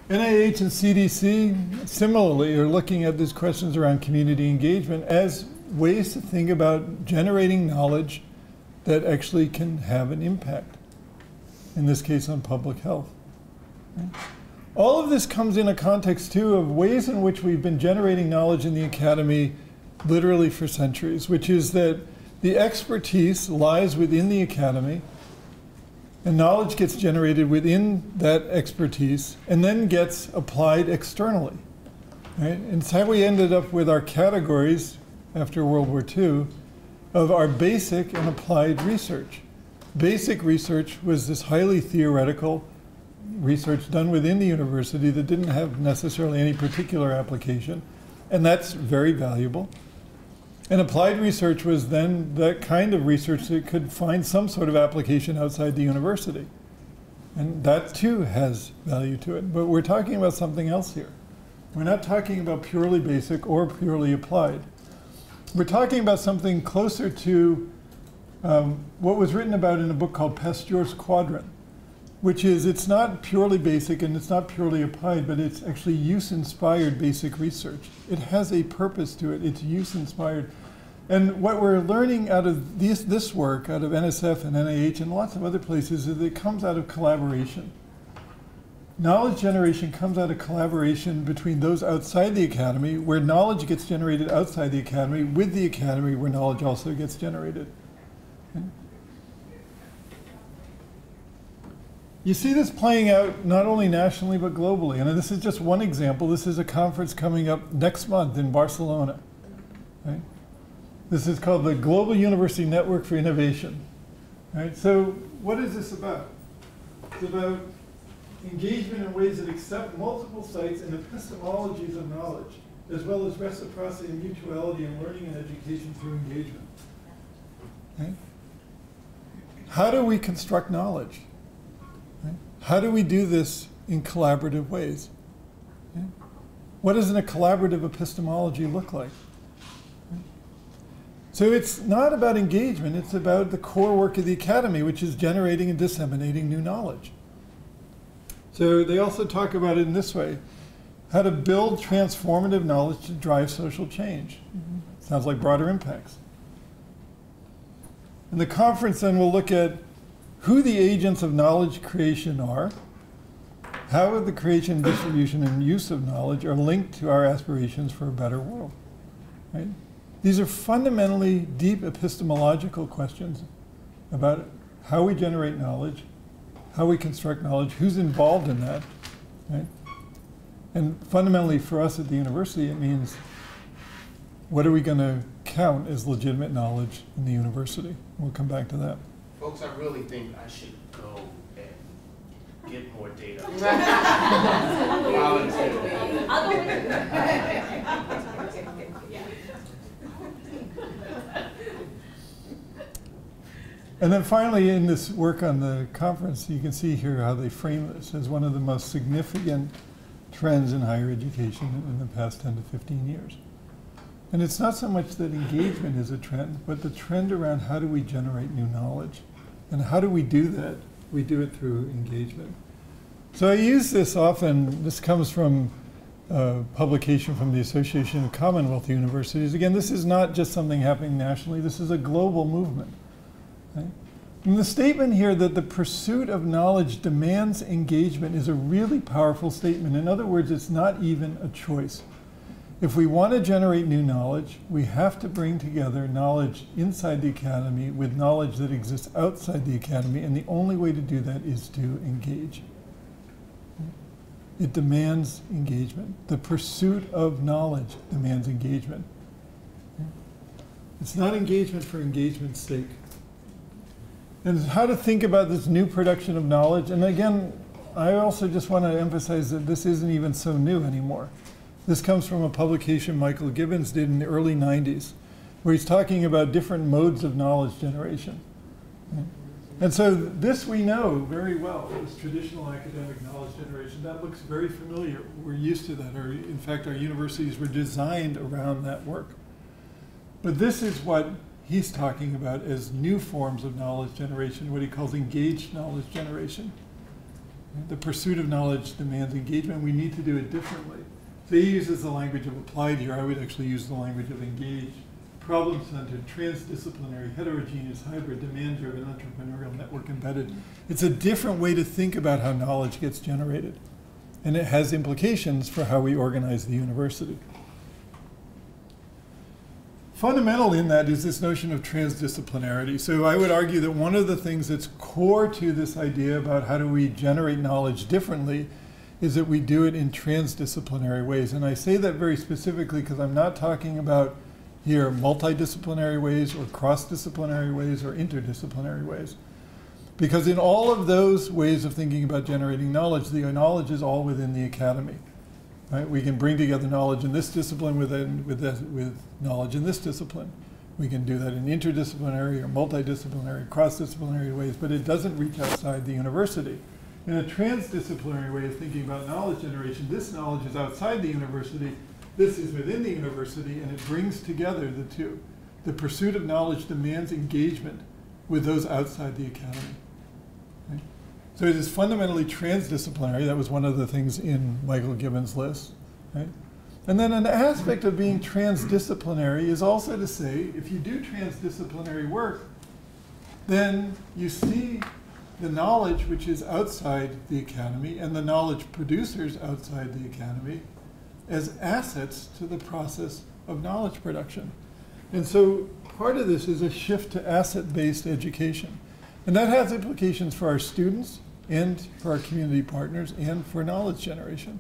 NIH and CDC, similarly, are looking at these questions around community engagement as ways to think about generating knowledge that actually can have an impact, in this case on public health. All of this comes in a context, too, of ways in which we've been generating knowledge in the academy literally for centuries, which is that the expertise lies within the academy, and knowledge gets generated within that expertise and then gets applied externally. Right? And it's how we ended up with our categories after World War II of our basic and applied research. Basic research was this highly theoretical research done within the university that didn't have necessarily any particular application, and that's very valuable. And applied research was then that kind of research that could find some sort of application outside the university. And that too has value to it. But we're talking about something else here. We're not talking about purely basic or purely applied. We're talking about something closer to what was written about in a book called Pasteur's Quadrant, which is it's not purely basic and it's not purely applied, but it's actually use-inspired basic research. It has a purpose to it. It's use-inspired. And what we're learning out of this work, out of NSF and NIH and lots of other places, is it comes out of collaboration. Knowledge generation comes out of collaboration between those outside the academy, where knowledge gets generated outside the academy, with the academy, where knowledge also gets generated. You see this playing out not only nationally but globally. And this is just one example. This is a conference coming up next month in Barcelona. Right? This is called the Global University Network for Innovation. Right? So what is this about? It's about engagement in ways that accept multiple sites and epistemologies of knowledge, as well as reciprocity and mutuality in learning and education through engagement. Right? How do we construct knowledge? Right? How do we do this in collaborative ways? Right? What does a collaborative epistemology look like? Right? So it's not about engagement, it's about the core work of the academy, which is generating and disseminating new knowledge. So they also talk about it in this way: how to build transformative knowledge to drive social change. Sounds like broader impacts. And the conference then will look at who the agents of knowledge creation are, how the creation, distribution, and use of knowledge are linked to our aspirations for a better world. Right? These are fundamentally deep epistemological questions about how we generate knowledge, how we construct knowledge, who's involved in that. Right? And fundamentally for us at the university, it means what are we going to count as legitimate knowledge in the university? We'll come back to that. Folks, I really think I should go and get more data. And then finally, in this work on the conference, you can see here how they frame this as one of the most significant trends in higher education in the past 10 to 15 years. And it's not so much that engagement is a trend, but the trend around how do we generate new knowledge. And how do we do that? We do it through engagement. So I use this often. This comes from a publication from the Association of Commonwealth Universities. Again, this is not just something happening nationally. This is a global movement. Right? And the statement here that the pursuit of knowledge demands engagement is a really powerful statement. In other words, it's not even a choice. If we want to generate new knowledge, we have to bring together knowledge inside the academy with knowledge that exists outside the academy, and the only way to do that is to engage. It demands engagement. The pursuit of knowledge demands engagement. It's not engagement for engagement's sake. And how to think about this new production of knowledge. And again, I also just want to emphasize that this isn't even so new anymore. This comes from a publication Michael Gibbons did in the early 90s, where he's talking about different modes of knowledge generation. And so this we know very well, this traditional academic knowledge generation. That looks very familiar. We're used to that. Or in fact, our universities were designed around that work. But this is what he's talking about as new forms of knowledge generation, what he calls engaged knowledge generation. The pursuit of knowledge demands engagement. We need to do it differently. So he uses the language of applied here. I would actually use the language of engaged. Problem-centered, transdisciplinary, heterogeneous, hybrid, demand-driven, entrepreneurial, network-embedded. It's a different way to think about how knowledge gets generated. And it has implications for how we organize the university. Fundamental in that is this notion of transdisciplinarity. So I would argue that one of the things that's core to this idea about how do we generate knowledge differently is that we do it in transdisciplinary ways. And I say that very specifically because I'm not talking about here multidisciplinary ways or cross-disciplinary ways or interdisciplinary ways. Because in all of those ways of thinking about generating knowledge, the knowledge is all within the academy. Right? We can bring together knowledge in this discipline with knowledge in this discipline. We can do that in interdisciplinary or multidisciplinary, cross-disciplinary ways, but it doesn't reach outside the university. In a transdisciplinary way of thinking about knowledge generation, this knowledge is outside the university, this is within the university, and it brings together the two. The pursuit of knowledge demands engagement with those outside the academy. Okay? So it is fundamentally transdisciplinary. That was one of the things in Michael Gibbons' list. Right? And then an aspect of being transdisciplinary is also to say, if you do transdisciplinary work, then you see the knowledge which is outside the academy and the knowledge producers outside the academy as assets to the process of knowledge production. And so part of this is a shift to asset-based education. And that has implications for our students and for our community partners and for knowledge generation.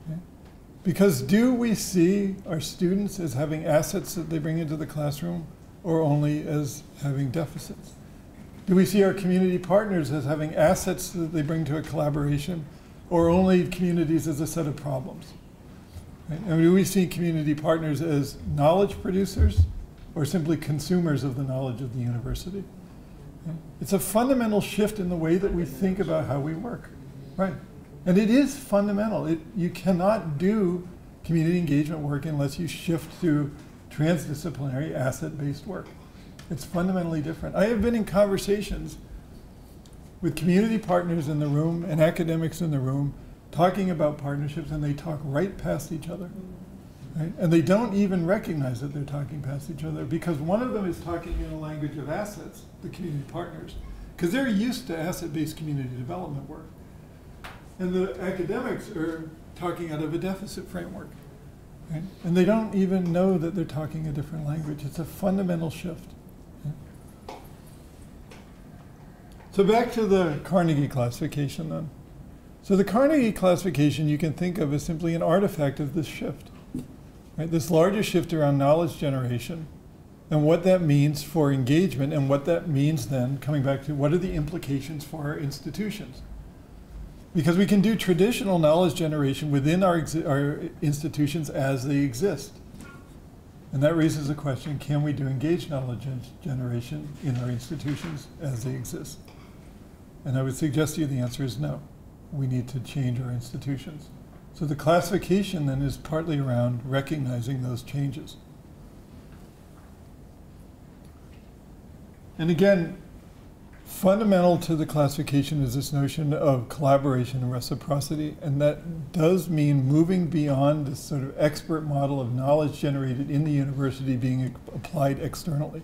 Okay? Because do we see our students as having assets that they bring into the classroom or only as having deficits? Do we see our community partners as having assets that they bring to a collaboration or only communities as a set of problems? Right? And do we see community partners as knowledge producers or simply consumers of the knowledge of the university? Okay? It's a fundamental shift in the way that we think about how we work. Right? And it is fundamental. You cannot do community engagement work unless you shift to transdisciplinary asset-based work. It's fundamentally different. I have been in conversations with community partners in the room and academics in the room talking about partnerships, and they talk right past each other. Right? And they don't even recognize that they're talking past each other because one of them is talking in a language of assets, the community partners, because they're used to asset-based community development work. And the academics are talking out of a deficit framework. Right? And they don't even know that they're talking a different language. It's a fundamental shift. Okay? So back to the Carnegie classification then. So the Carnegie classification you can think of as simply an artifact of this shift. Right? This larger shift around knowledge generation and what that means for engagement and what that means then, coming back to what are the implications for our institutions. Because we can do traditional knowledge generation within our institutions as they exist. And that raises the question, can we do engaged knowledge generation in our institutions as they exist? And I would suggest to you the answer is no. We need to change our institutions. So the classification then is partly around recognizing those changes. And again, fundamental to the classification is this notion of collaboration and reciprocity, and that does mean moving beyond this sort of expert model of knowledge generated in the university being applied externally.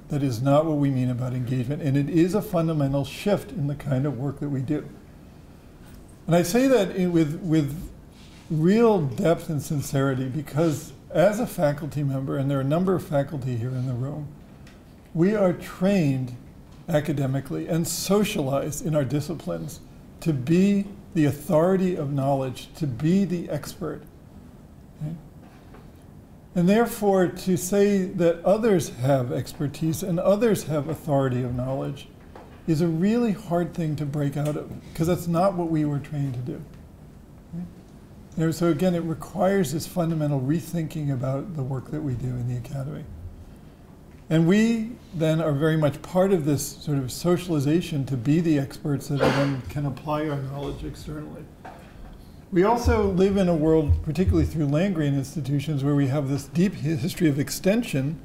That is not what we mean about engagement, and it is a fundamental shift in the kind of work that we do. And I say that with real depth and sincerity because as a faculty member, and there are a number of faculty here in the room, we are trained academically and socialized in our disciplines to be the authority of knowledge, to be the expert. Okay? And therefore, to say that others have expertise and others have authority of knowledge is a really hard thing to break out of, because that's not what we were trained to do. Okay? So again, it requires this fundamental rethinking about the work that we do in the academy. And we then are very much part of this sort of socialization to be the experts that then can apply our knowledge externally. We also live in a world, particularly through land-grant institutions, where we have this deep history of extension,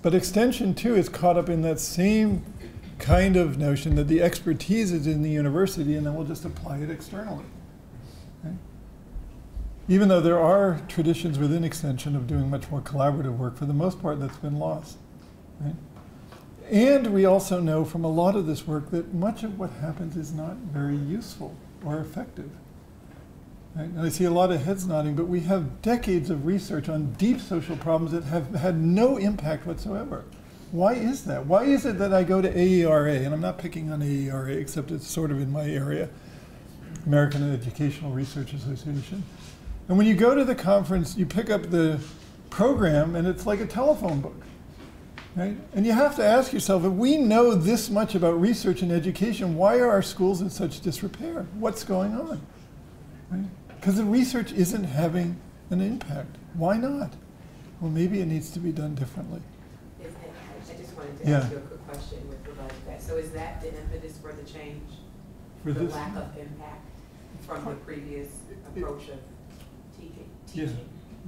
but extension too is caught up in that same kind of notion that the expertise is in the university and then we'll just apply it externally. Okay? Even though there are traditions within Extension of doing much more collaborative work, for the most part that's been lost. Right? And we also know from a lot of this work that much of what happens is not very useful or effective. Right? And I see a lot of heads nodding, but we have decades of research on deep social problems that have had no impact whatsoever. Why is that? Why is it that I go to AERA, and I'm not picking on AERA, except it's sort of in my area, American Educational Research Association. And when you go to the conference, you pick up the program, and it's like a telephone book. Right? And you have to ask yourself, if we know this much about research and education, why are our schools in such disrepair? What's going on? Because the research isn't having an impact. Why not? Well, maybe it needs to be done differently. I just wanted to ask you a quick question with regard to that. So is that the impetus for the change? For the lack of impact from the previous approach of teaching? Yeah.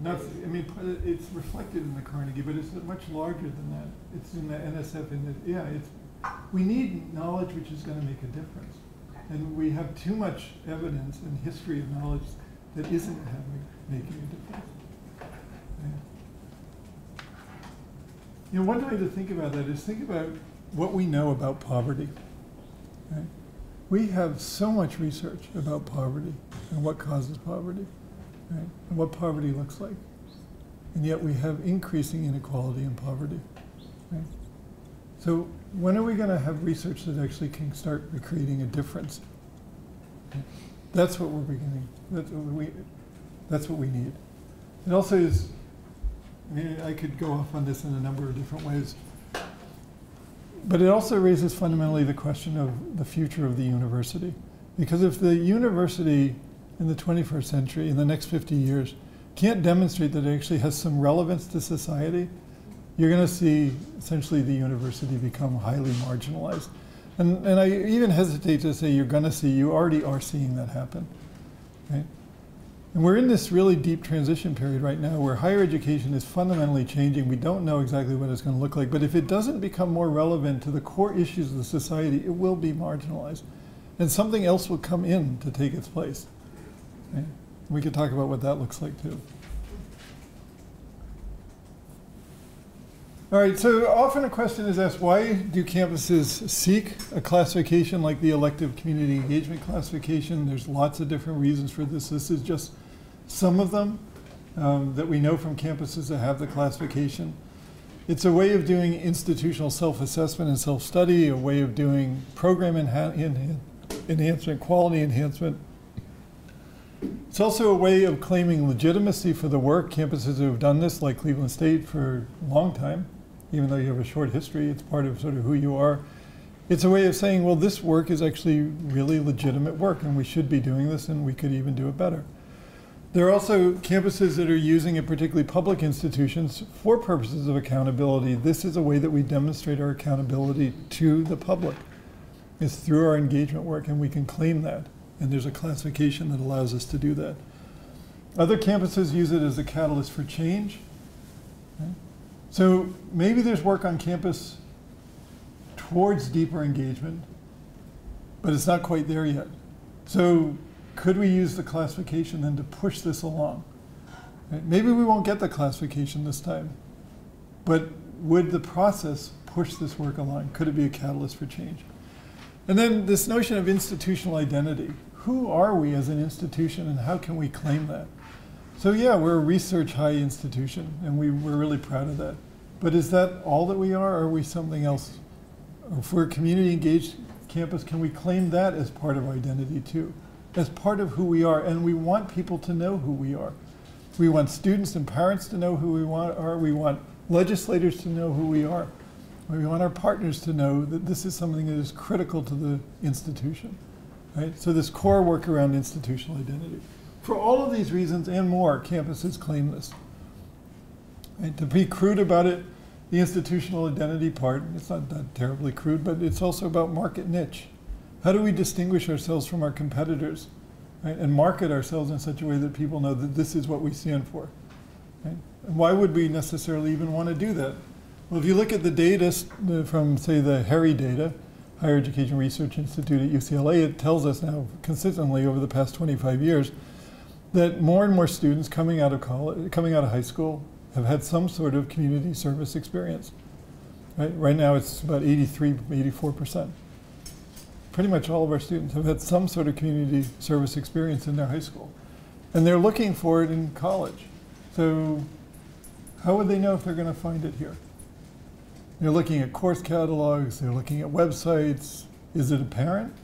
I mean, it's reflected in the Carnegie, but it's much larger than that. It's in the NSF. We need knowledge which is going to make a difference. Okay. And we have too much evidence and history of knowledge that isn't making a difference. Yeah. You know, one way to think about that is think about what we know about poverty. Right? We have so much research about poverty and what causes poverty. Right? And what poverty looks like. And yet we have increasing inequality and poverty. Right? So when are we going to have research that actually can start creating a difference? Okay? That's what we're beginning. That's what we need. It also is, I mean, I could go off on this in a number of different ways. But it also raises fundamentally the question of the future of the university. Because if the university in the 21st century, in the next 50 years, can't demonstrate that it actually has some relevance to society, you're going to see essentially the university become highly marginalized. And I even hesitate to say you already are seeing that happen. Right? And we're in this really deep transition period right now where higher education is fundamentally changing. We don't know exactly what it's going to look like, but if it doesn't become more relevant to the core issues of the society, it will be marginalized. And something else will come in to take its place. Okay. We could talk about what that looks like too. All right, so often a question is asked, why do campuses seek a classification like the elective community engagement classification? There's lots of different reasons for this. This is just some of them that we know from campuses that have the classification. It's a way of doing institutional self-assessment and self-study, a way of doing program enhancement, quality enhancement. It's also a way of claiming legitimacy for the work. Campuses who have done this, like Cleveland State, for a long time, even though you have a short history, it's part of sort of who you are. It's a way of saying, well, this work is actually really legitimate work, and we should be doing this, and we could even do it better. There are also campuses that are using it, particularly public institutions, for purposes of accountability. This is a way that we demonstrate our accountability to the public. It's through our engagement work, and we can claim that. And there's a classification that allows us to do that. Other campuses use it as a catalyst for change. Okay? So maybe there's work on campus towards deeper engagement, but it's not quite there yet. So could we use the classification then to push this along? Right? Maybe we won't get the classification this time, but would the process push this work along? Could it be a catalyst for change? And then this notion of institutional identity. Who are we as an institution, and how can we claim that? So yeah, we're a research high institution, and we're really proud of that. But is that all that we are, or are we something else? Or if we're a community engaged campus, can we claim that as part of our identity too? As part of who we are, and we want people to know who we are. We want students and parents to know who we are. We want legislators to know who we are. We want our partners to know that this is something that is critical to the institution. Right? So this core work around institutional identity. For all of these reasons and more, campuses claim this. Right? To be crude about it, the institutional identity part, it's not that terribly crude, but it's also about market niche. How do we distinguish ourselves from our competitors, right? And market ourselves in such a way that people know that this is what we stand for? Right? And why would we necessarily even want to do that? Well, if you look at the data from, say, the HARRY data, Higher Education Research Institute at UCLA, it tells us now consistently over the past 25 years that more and more students coming out of college, coming out of high school, have had some sort of community service experience. Right now it's about 83, 84%. Pretty much all of our students have had some sort of community service experience in their high school. And they're looking for it in college. So how would they know if they're going to find it here? They're looking at course catalogs, they're looking at websites. Is it apparent?